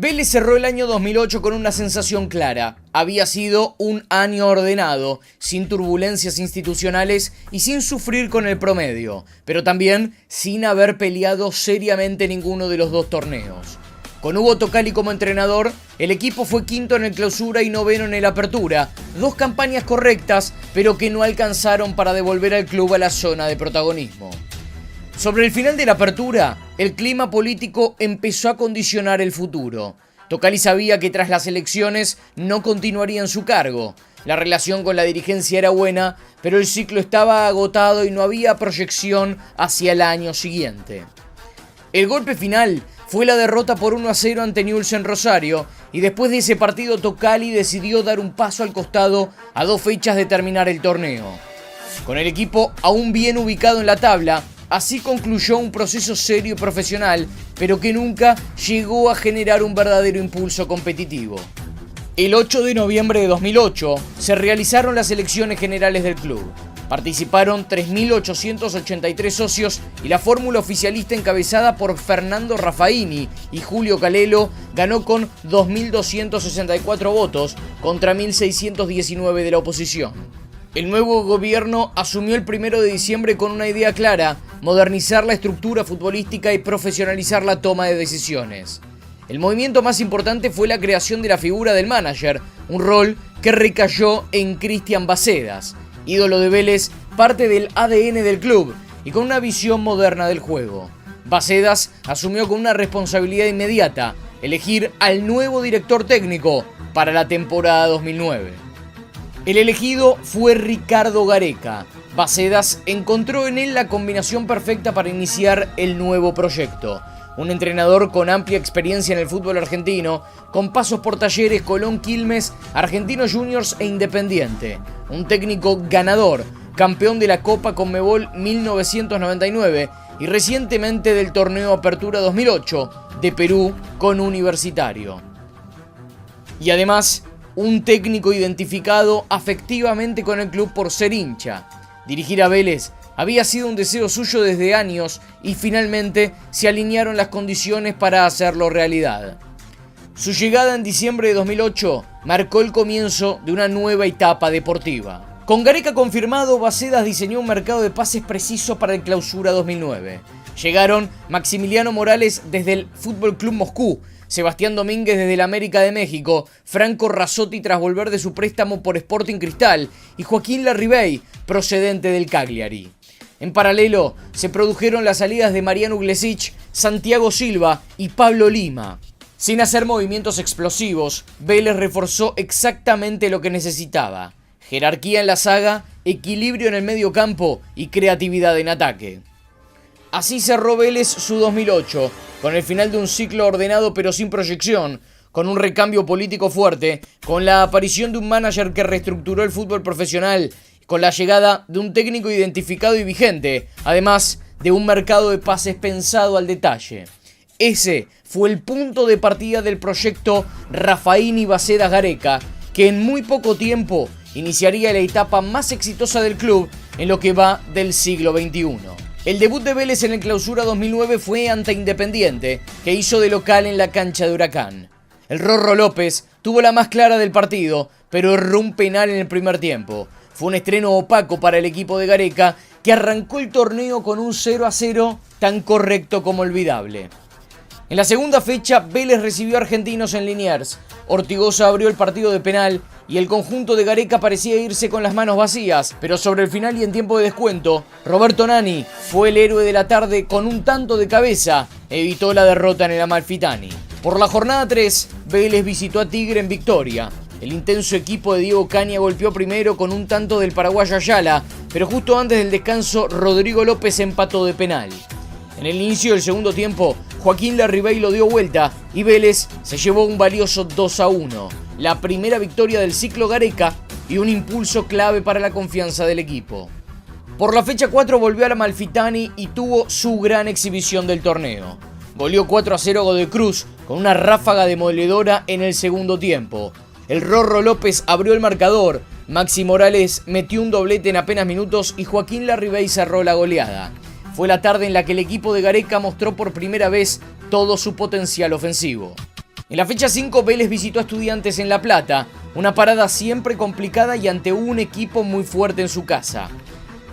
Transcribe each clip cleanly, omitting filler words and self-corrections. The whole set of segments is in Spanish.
Vélez cerró el año 2008 con una sensación clara. Había sido un año ordenado, sin turbulencias institucionales y sin sufrir con el promedio, pero también sin haber peleado seriamente ninguno de los dos torneos. Con Hugo Tocali como entrenador, el equipo fue quinto en el Clausura y noveno en el Apertura, dos campañas correctas, pero que no alcanzaron para devolver al club a la zona de protagonismo. Sobre el final de la Apertura, el clima político empezó a condicionar el futuro. Tocali sabía que tras las elecciones no continuaría en su cargo. La relación con la dirigencia era buena, pero el ciclo estaba agotado y no había proyección hacia el año siguiente. El golpe final fue la derrota por 1-0 ante Newell's en Rosario, y después de ese partido Tocali decidió dar un paso al costado a 2 fechas de terminar el torneo. Con el equipo aún bien ubicado en la tabla, así concluyó un proceso serio y profesional, pero que nunca llegó a generar un verdadero impulso competitivo. El 8 de noviembre de 2008 se realizaron las elecciones generales del club. Participaron 3.883 socios y la fórmula oficialista encabezada por Fernando Raffaini y Julio Calelo ganó con 2.264 votos contra 1.619 de la oposición. El nuevo gobierno asumió el 1 de diciembre con una idea clara: modernizar la estructura futbolística y profesionalizar la toma de decisiones. El movimiento más importante fue la creación de la figura del manager, un rol que recayó en Cristian Bacedas, ídolo de Vélez, parte del ADN del club y con una visión moderna del juego. Bacedas asumió con una responsabilidad inmediata: elegir al nuevo director técnico para la temporada 2009. El elegido fue Ricardo Gareca. Bacedas encontró en él la combinación perfecta para iniciar el nuevo proyecto. Un entrenador con amplia experiencia en el fútbol argentino, con pasos por Talleres, Colón, Quilmes, Argentinos Juniors e Independiente. Un técnico ganador, campeón de la Copa Conmebol 1999 y recientemente del torneo Apertura 2008 de Perú con Universitario. Y además, un técnico identificado afectivamente con el club por ser hincha. Dirigir a Vélez había sido un deseo suyo desde años y finalmente se alinearon las condiciones para hacerlo realidad. Su llegada en diciembre de 2008 marcó el comienzo de una nueva etapa deportiva. Con Gareca confirmado, Bacedas diseñó un mercado de pases preciso para el Clausura 2009. Llegaron Maximiliano Morales desde el Fútbol Club Moscú, Sebastián Domínguez desde el América de México, Franco Razzotti tras volver de su préstamo por Sporting Cristal y Joaquín Larribey procedente del Cagliari. En paralelo, se produjeron las salidas de Mariano Uglesic, Santiago Silva y Pablo Lima. Sin hacer movimientos explosivos, Vélez reforzó exactamente lo que necesitaba: jerarquía en la zaga, equilibrio en el medio campo y creatividad en ataque. Así cerró Vélez su 2008, con el final de un ciclo ordenado pero sin proyección, con un recambio político fuerte, con la aparición de un manager que reestructuró el fútbol profesional, con la llegada de un técnico identificado y vigente, además de un mercado de pases pensado al detalle. Ese fue el punto de partida del proyecto Raffaini Bacedas Gareca, que en muy poco tiempo iniciaría la etapa más exitosa del club en lo que va del siglo XXI. El debut de Vélez en el Clausura 2009 fue ante Independiente, que hizo de local en la cancha de Huracán. El Rorro López tuvo la más clara del partido, pero erró un penal en el primer tiempo. Fue un estreno opaco para el equipo de Gareca, que arrancó el torneo con un 0-0 tan correcto como olvidable. En la segunda fecha, Vélez recibió a Argentinos en Liniers. Ortigosa abrió el partido de penal y el conjunto de Gareca parecía irse con las manos vacías, pero sobre el final y en tiempo de descuento, Roberto Nani fue el héroe de la tarde con un tanto de cabeza, evitó la derrota en el Amalfitani. Por la jornada 3, Vélez visitó a Tigre en Victoria. El intenso equipo de Diego Caña golpeó primero con un tanto del paraguayo Ayala, pero justo antes del descanso Rodrigo López empató de penal. En el inicio del segundo tiempo, Joaquín Larribey lo dio vuelta y Vélez se llevó un valioso 2-1, la primera victoria del ciclo Gareca y un impulso clave para la confianza del equipo. Por la fecha 4 volvió al Amalfitani y tuvo su gran exhibición del torneo. Goleó 4-0 a Godoy Cruz con una ráfaga demoledora en el segundo tiempo. El Rorro López abrió el marcador, Maxi Morales metió un doblete en apenas minutos y Joaquín Larribey cerró la goleada. Fue la tarde en la que el equipo de Gareca mostró por primera vez todo su potencial ofensivo. En la fecha 5, Vélez visitó a Estudiantes en La Plata, una parada siempre complicada y ante un equipo muy fuerte en su casa.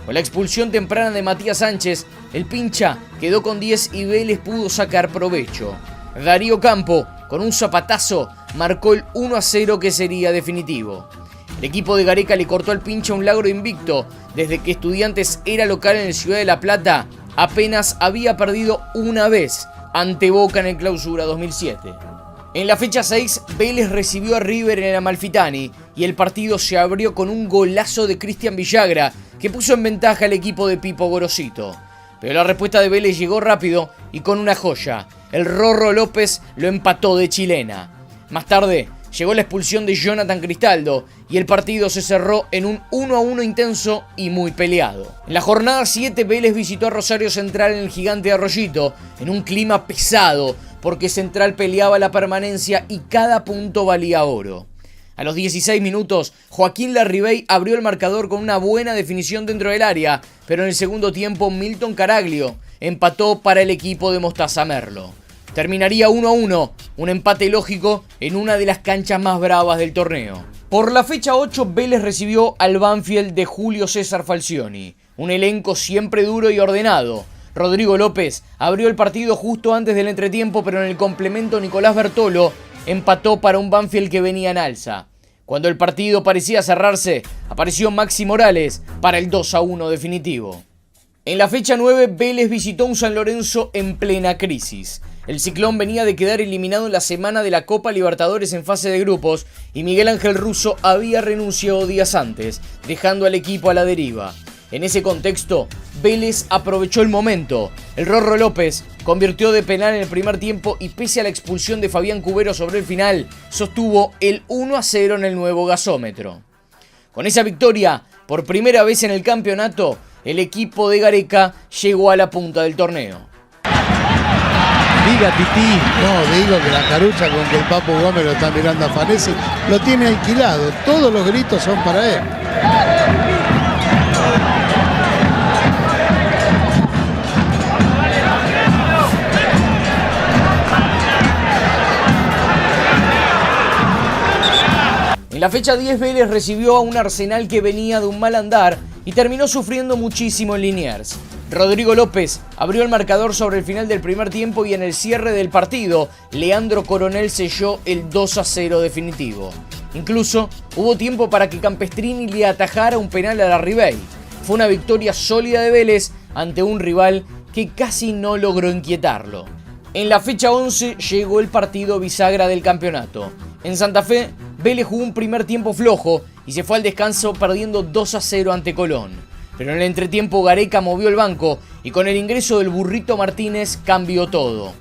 Con la expulsión temprana de Matías Sánchez, el pincha quedó con 10 y Vélez pudo sacar provecho. Darío Campo, con un zapatazo, marcó el 1-0 que sería definitivo. El equipo de Gareca le cortó al pincha un logro invicto. Desde que Estudiantes era local en el Ciudad de La Plata, apenas había perdido una vez ante Boca en el Clausura 2007. En la fecha 6, Vélez recibió a River en el Amalfitani y el partido se abrió con un golazo de Cristian Villagra que puso en ventaja al equipo de Pipo Gorosito. Pero la respuesta de Vélez llegó rápido y con una joya. El Rorro López lo empató de chilena. Más tarde llegó la expulsión de Jonathan Cristaldo y el partido se cerró en un 1-1 intenso y muy peleado. En la jornada 7, Vélez visitó a Rosario Central en el Gigante de Arroyito en un clima pesado porque Central peleaba la permanencia y cada punto valía oro. A los 16 minutos, Joaquín Larribey abrió el marcador con una buena definición dentro del área, pero en el segundo tiempo Milton Caraglio empató para el equipo de Mostaza Merlo. Terminaría 1-1, un empate lógico en una de las canchas más bravas del torneo. Por la fecha 8, Vélez recibió al Banfield de Julio César Falcioni, un elenco siempre duro y ordenado. Rodrigo López abrió el partido justo antes del entretiempo, pero en el complemento Nicolás Bertolo empató para un Banfield que venía en alza. Cuando el partido parecía cerrarse, apareció Maxi Morales para el 2-1 definitivo. En la fecha 9, Vélez visitó un San Lorenzo en plena crisis. El Ciclón venía de quedar eliminado en la semana de la Copa Libertadores en fase de grupos y Miguel Ángel Russo había renunciado días antes, dejando al equipo a la deriva. En ese contexto, Vélez aprovechó el momento. El Rorro López convirtió de penal en el primer tiempo y pese a la expulsión de Fabián Cubero sobre el final, sostuvo el 1-0 en el nuevo gasómetro. Con esa victoria, por primera vez en el campeonato, el equipo de Gareca llegó a la punta del torneo. Diga Tití. No, digo que la carucha con que el Papu Gómez lo está mirando a Fanesi, lo tiene alquilado. Todos los gritos son para él. En la fecha 10, Vélez recibió a un Arsenal que venía de un mal andar y terminó sufriendo muchísimo en Liniers. Rodrigo López abrió el marcador sobre el final del primer tiempo y en el cierre del partido, Leandro Coronel selló el 2-0 definitivo. Incluso hubo tiempo para que Campestrini le atajara un penal a Larribey. Fue una victoria sólida de Vélez ante un rival que casi no logró inquietarlo. En la fecha 11 llegó el partido bisagra del campeonato. En Santa Fe, Vélez jugó un primer tiempo flojo y se fue al descanso perdiendo 2-0 ante Colón. Pero en el entretiempo Gareca movió el banco y con el ingreso del Burrito Martínez cambió todo.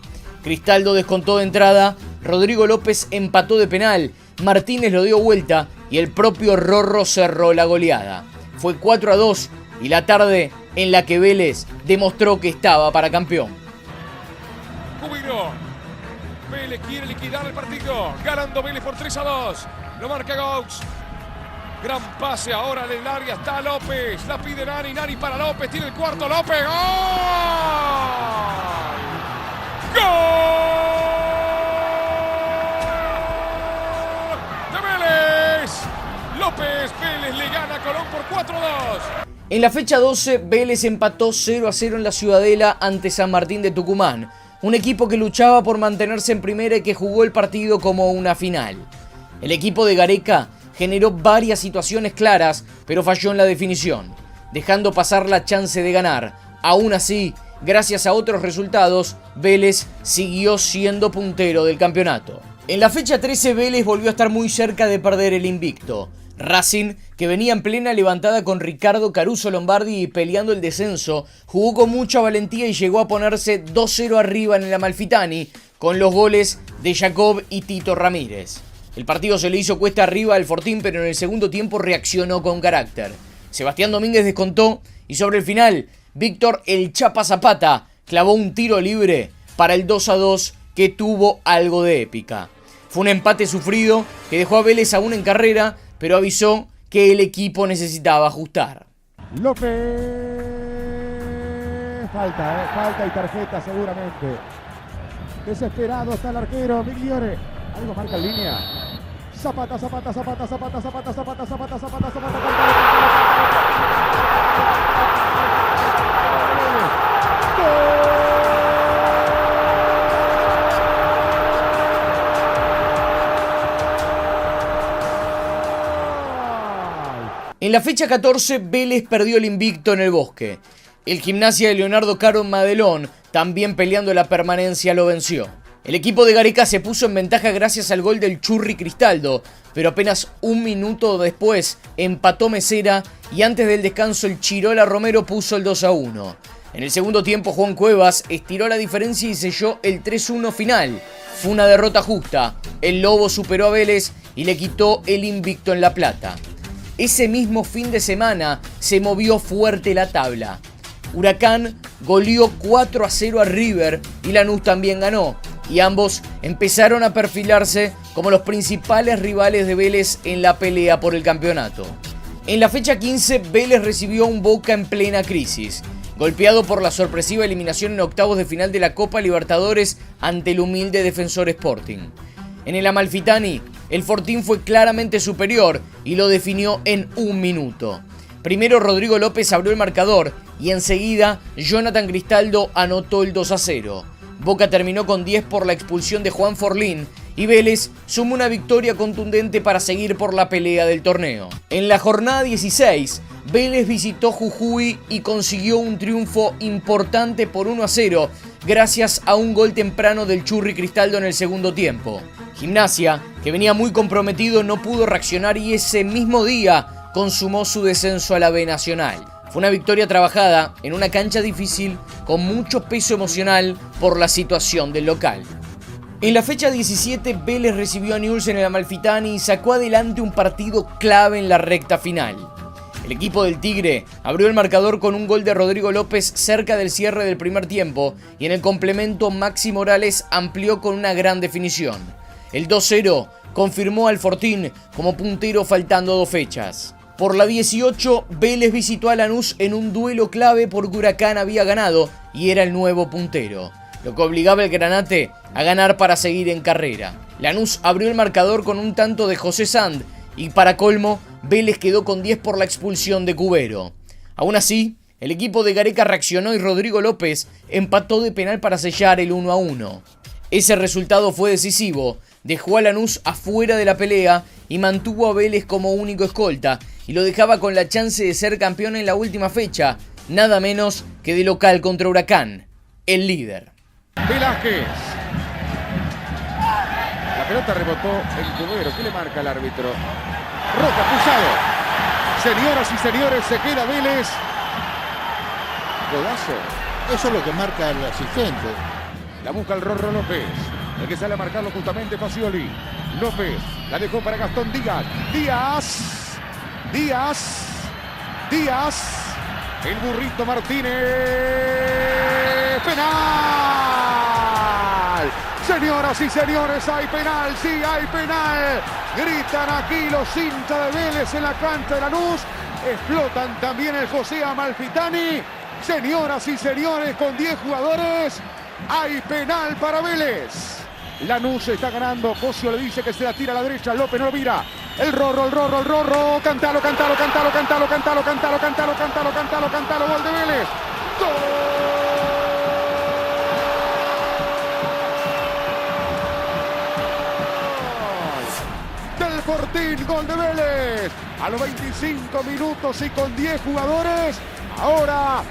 Cristaldo descontó de entrada, Rodrigo López empató de penal, Martínez lo dio vuelta y el propio Rorro cerró la goleada. Fue 4-2 y la tarde en la que Vélez demostró que estaba para campeón. Cubiro. Vélez quiere liquidar el partido. Ganando Vélez por 3-2. Lo marca Gaux. Gran pase ahora en el área. Está López. La pide Nani. Nani para López. Tiene el cuarto. López. ¡Gol! ¡Gol! ¡De Vélez! López. Vélez le gana a Colón por 4-2. En la fecha 12, Vélez empató 0-0 en la Ciudadela ante San Martín de Tucumán. Un equipo que luchaba por mantenerse en primera y que jugó el partido como una final. El equipo de Gareca generó varias situaciones claras, pero falló en la definición, dejando pasar la chance de ganar. Aún así, gracias a otros resultados, Vélez siguió siendo puntero del campeonato. En la fecha 13, Vélez volvió a estar muy cerca de perder el invicto. Racing, que venía en plena levantada con Ricardo Caruso Lombardi y peleando el descenso, jugó con mucha valentía y llegó a ponerse 2-0 arriba en el Amalfitani, con los goles de Jacob y Tito Ramírez. El partido se le hizo cuesta arriba al Fortín, pero en el segundo tiempo reaccionó con carácter. Sebastián Domínguez descontó y sobre el final, Víctor El Chapa Zapata clavó un tiro libre para el 2-2 que tuvo algo de épica. Fue un empate sufrido que dejó a Vélez aún en carrera, pero avisó que el equipo necesitaba ajustar. López. Falta y tarjeta seguramente. Desesperado está el arquero Migliore. Algo marca en línea. Zapata. En la fecha 14, Vélez perdió el invicto en el Bosque. El Gimnasia de Leonardo Caro Madelón, también peleando la permanencia, lo venció. El equipo de Gareca se puso en ventaja gracias al gol del Churri Cristaldo, pero apenas un minuto después empató Mesera y antes del descanso el Chirola Romero puso el 2-1. En el segundo tiempo Juan Cuevas estiró la diferencia y selló el 3-1 final. Fue una derrota justa. El Lobo superó a Vélez y le quitó el invicto en La Plata. Ese mismo fin de semana se movió fuerte la tabla. Huracán goleó 4-0 a River y Lanús también ganó. Y ambos empezaron a perfilarse como los principales rivales de Vélez en la pelea por el campeonato. En la fecha 15, Vélez recibió a un Boca en plena crisis, golpeado por la sorpresiva eliminación en octavos de final de la Copa Libertadores ante el humilde Defensor Sporting. En el Amalfitani, el Fortín fue claramente superior y lo definió en un minuto. Primero Rodrigo López abrió el marcador y enseguida Jonathan Cristaldo anotó el 2-0. Boca terminó con 10 por la expulsión de Juan Forlín y Vélez sumó una victoria contundente para seguir por la pelea del torneo. En la jornada 16, Vélez visitó Jujuy y consiguió un triunfo importante por 1-0 gracias a un gol temprano del Churri Cristaldo en el segundo tiempo. Gimnasia, que venía muy comprometido, no pudo reaccionar y ese mismo día consumó su descenso a la B Nacional. Fue una victoria trabajada en una cancha difícil con mucho peso emocional por la situación del local. En la fecha 17, Vélez recibió a Newell's en el Amalfitani y sacó adelante un partido clave en la recta final. El equipo del Tigre abrió el marcador con un gol de Rodrigo López cerca del cierre del primer tiempo y en el complemento Maxi Morales amplió con una gran definición. El 2-0 confirmó al Fortín como puntero faltando 2 fechas. Por la 18, Vélez visitó a Lanús en un duelo clave porque Huracán había ganado y era el nuevo puntero, lo que obligaba al Granate a ganar para seguir en carrera. Lanús abrió el marcador con un tanto de José Sand y para colmo, Vélez quedó con 10 por la expulsión de Cubero. Aún así, el equipo de Gareca reaccionó y Rodrigo López empató de penal para sellar el 1-1. Ese resultado fue decisivo, dejó a Lanús afuera de la pelea y mantuvo a Vélez como único escolta y lo dejaba con la chance de ser campeón en la última fecha, nada menos que de local contra Huracán, el líder. Velázquez. La pelota rebotó en Cubero. ¿Qué le marca el árbitro? Roja, pulsado. Señoras y señores, se queda Vélez. Golazo. Eso es lo que marca el asistente. La busca el Rorro López. El que sale a marcarlo justamente Facioli. López la dejó para Gastón Díaz. Díaz. El burrito Martínez. ¡Penal! Señoras y señores, hay penal, sí, hay penal. Gritan aquí los hinchas de Vélez en la cancha de Lanús. Explotan también el José Amalfitani. Señoras y señores, con 10 jugadores, hay penal para Vélez. Lanús está ganando. Cosio le dice que se la tira a la derecha. López no lo mira. El Rorro. Cantalo. Gol de Vélez. ¡Gol! Del Fortín, gol de Vélez. A los 25 minutos y con 10 jugadores. Ahora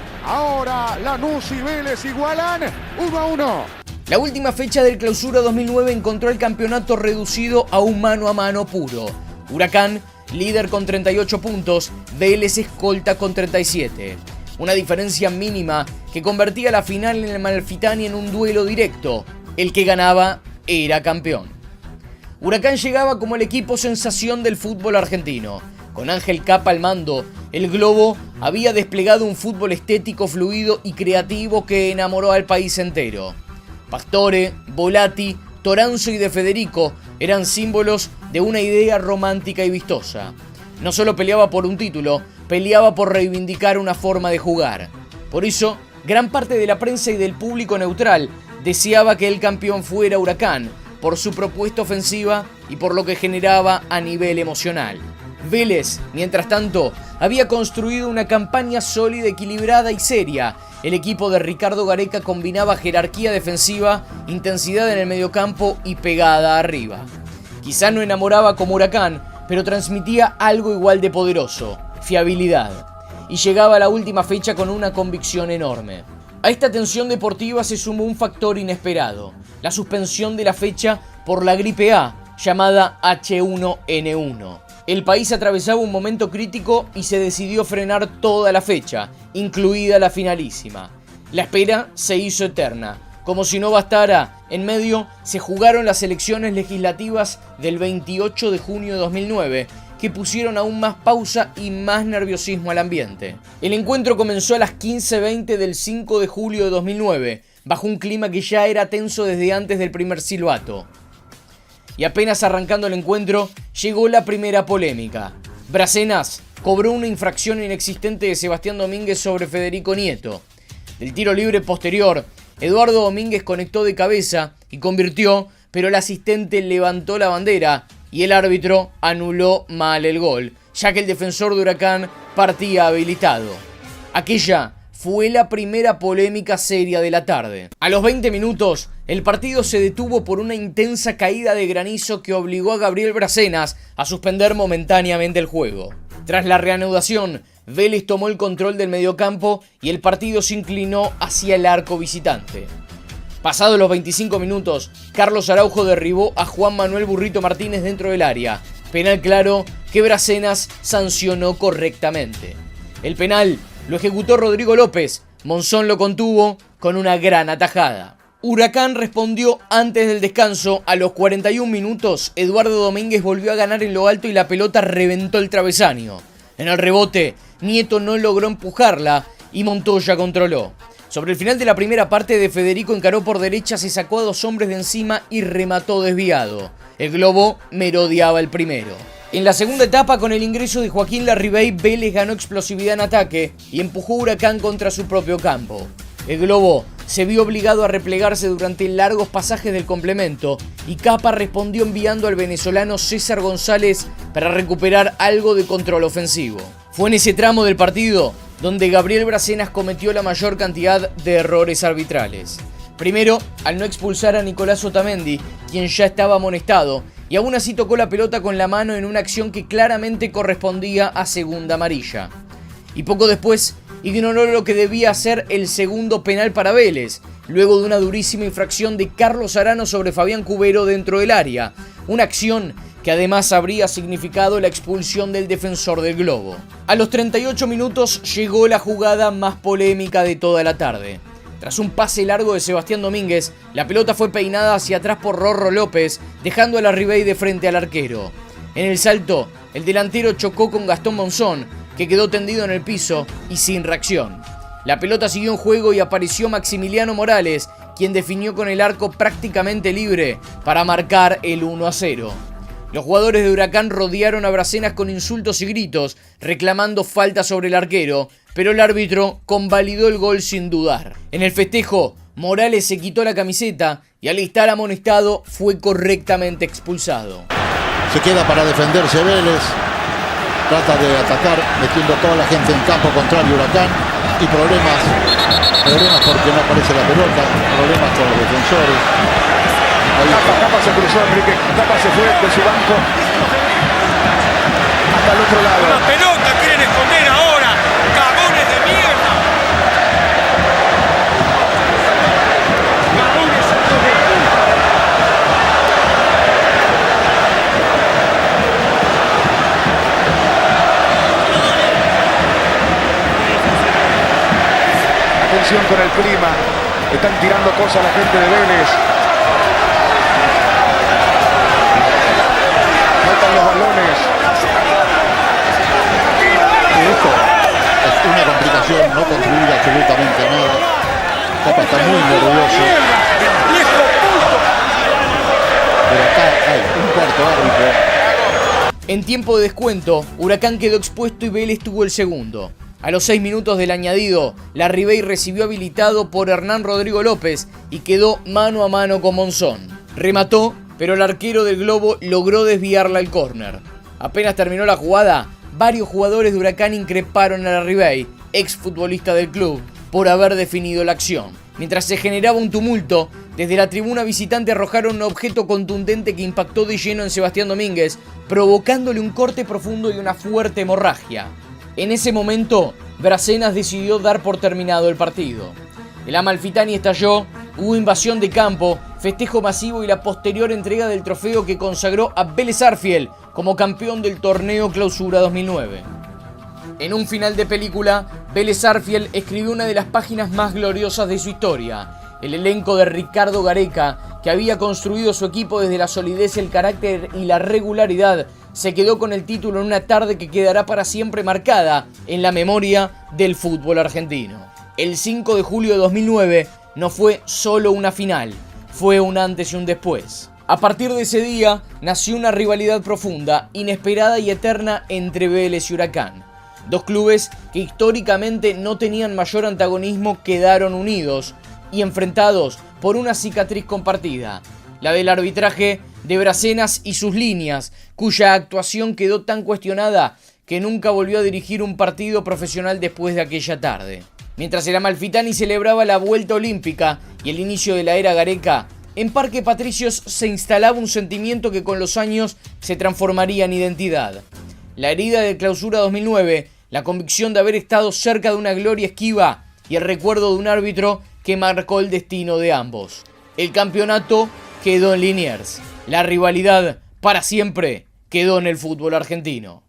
Lanús y Vélez igualan 1-1. La última fecha del Clausura 2009 encontró el campeonato reducido a un mano a mano puro. Huracán, líder con 38 puntos, Vélez escolta con 37. Una diferencia mínima que convertía la final en el Amalfitani en un duelo directo. El que ganaba era campeón. Huracán llegaba como el equipo sensación del fútbol argentino. Con Ángel Capa al mando, el Globo había desplegado un fútbol estético, fluido y creativo que enamoró al país entero. Pastore, Volati, Toranzo y De Federico eran símbolos de una idea romántica y vistosa. No solo peleaba por un título, peleaba por reivindicar una forma de jugar. Por eso, gran parte de la prensa y del público neutral deseaba que el campeón fuera Huracán, por su propuesta ofensiva y por lo que generaba a nivel emocional. Vélez, mientras tanto, había construido una campaña sólida, equilibrada y seria. El equipo de Ricardo Gareca combinaba jerarquía defensiva, intensidad en el mediocampo y pegada arriba. Quizá no enamoraba como Huracán, pero transmitía algo igual de poderoso: fiabilidad. Y llegaba a la última fecha con una convicción enorme. A esta tensión deportiva se sumó un factor inesperado: la suspensión de la fecha por la gripe A, llamada H1N1. El país atravesaba un momento crítico y se decidió frenar toda la fecha, incluida la finalísima. La espera se hizo eterna. Como si no bastara, en medio se jugaron las elecciones legislativas del 28 de junio de 2009, que pusieron aún más pausa y más nerviosismo al ambiente. El encuentro comenzó a las 15:20 del 5 de julio de 2009, bajo un clima que ya era tenso desde antes del primer silbato. Y apenas arrancando el encuentro, llegó la primera polémica. Bracenas cobró una infracción inexistente de Sebastián Domínguez sobre Federico Nieto. Del tiro libre posterior, Eduardo Domínguez conectó de cabeza y convirtió, pero el asistente levantó la bandera y el árbitro anuló mal el gol, ya que el defensor de Huracán partía habilitado. Aquella fue la primera polémica seria de la tarde. A los 20 minutos, el partido se detuvo por una intensa caída de granizo que obligó a Gabriel Bracenas a suspender momentáneamente el juego. Tras la reanudación, Vélez tomó el control del mediocampo y el partido se inclinó hacia el arco visitante. Pasados los 25 minutos, Carlos Araujo derribó a Juan Manuel Burrito Martínez dentro del área. Penal claro que Bracenas sancionó correctamente. El penal lo ejecutó Rodrigo López. Monzón lo contuvo con una gran atajada. Huracán respondió antes del descanso. A los 41 minutos, Eduardo Domínguez volvió a ganar en lo alto y la pelota reventó el travesaño. En el rebote, Nieto no logró empujarla y Montoya controló. Sobre el final de la primera parte, de Federico encaró por derecha, se sacó a dos hombres de encima y remató desviado. El globo merodeaba el primero. En la segunda etapa, con el ingreso de Joaquín Larribey, Vélez ganó explosividad en ataque y empujó a Huracán contra su propio campo. El globo se vio obligado a replegarse durante largos pasajes del complemento y Capa respondió enviando al venezolano César González para recuperar algo de control ofensivo. Fue en ese tramo del partido donde Gabriel Bracenas cometió la mayor cantidad de errores arbitrales. Primero, al no expulsar a Nicolás Otamendi, quien ya estaba amonestado, y aún así tocó la pelota con la mano en una acción que claramente correspondía a segunda amarilla. Y poco después, ignoró lo que debía ser el segundo penal para Vélez, luego de una durísima infracción de Carlos Arano sobre Fabián Cubero dentro del área, una acción que además habría significado la expulsión del defensor del globo. A los 38 minutos llegó la jugada más polémica de toda la tarde. Tras un pase largo de Sebastián Domínguez, la pelota fue peinada hacia atrás por Rorro López, dejando a Larribey de frente al arquero. En el salto, el delantero chocó con Gastón Monzón, que quedó tendido en el piso y sin reacción. La pelota siguió en juego y apareció Maximiliano Morales, quien definió con el arco prácticamente libre para marcar el 1-0. Los jugadores de Huracán rodearon a Bracenas con insultos y gritos, reclamando falta sobre el arquero, pero el árbitro convalidó el gol sin dudar. En el festejo, Morales se quitó la camiseta y al estar amonestado fue correctamente expulsado. Se queda para defenderse Vélez, trata de atacar metiendo toda la gente en campo contrario Huracán y problemas porque no aparece la pelota, problemas con los defensores. Capa se cruzó, Enrique. Capa se fue de su banco hasta el otro lado. ¡Una pelota quieren esconder ahora! ¡Cagones de mierda! ¡Cagones de Atención con el clima. Están tirando cosas a la gente de Vélez. Faltan los balones. Esto es una complicación, no contribuye absolutamente a nada. Capa está muy nervioso. Pero acá hay un cuarto árbitro. En tiempo de descuento, Huracán quedó expuesto y Vélez tuvo el segundo. A los 6 minutos del añadido, Larribey recibió habilitado por Hernán Rodrigo López y quedó mano a mano con Monzón. Remató pero el arquero del Globo logró desviarla al córner. Apenas terminó la jugada, varios jugadores de Huracán increparon a Larribey, exfutbolista del club, por haber definido la acción. Mientras se generaba un tumulto, desde la tribuna visitante arrojaron un objeto contundente que impactó de lleno en Sebastián Domínguez, provocándole un corte profundo y una fuerte hemorragia. En ese momento, Bracenas decidió dar por terminado el partido. El Amalfitani estalló, hubo invasión de campo, festejo masivo y la posterior entrega del trofeo que consagró a Vélez Sarsfield como campeón del torneo Clausura 2009. En un final de película, Vélez Sarsfield escribió una de las páginas más gloriosas de su historia. El elenco de Ricardo Gareca, que había construido su equipo desde la solidez, el carácter y la regularidad, se quedó con el título en una tarde que quedará para siempre marcada en la memoria del fútbol argentino. El 5 de julio de 2009 no fue solo una final, fue un antes y un después. A partir de ese día nació una rivalidad profunda, inesperada y eterna entre Vélez y Huracán. Dos clubes que históricamente no tenían mayor antagonismo quedaron unidos y enfrentados por una cicatriz compartida, la del arbitraje de Bracenas y sus líneas, cuya actuación quedó tan cuestionada que nunca volvió a dirigir un partido profesional después de aquella tarde. Mientras el Amalfitani celebraba la vuelta olímpica y el inicio de la era Gareca, en Parque Patricios se instalaba un sentimiento que con los años se transformaría en identidad. La herida de Clausura 2009, la convicción de haber estado cerca de una gloria esquiva y el recuerdo de un árbitro que marcó el destino de ambos. El campeonato quedó en Liniers. La rivalidad para siempre quedó en el fútbol argentino.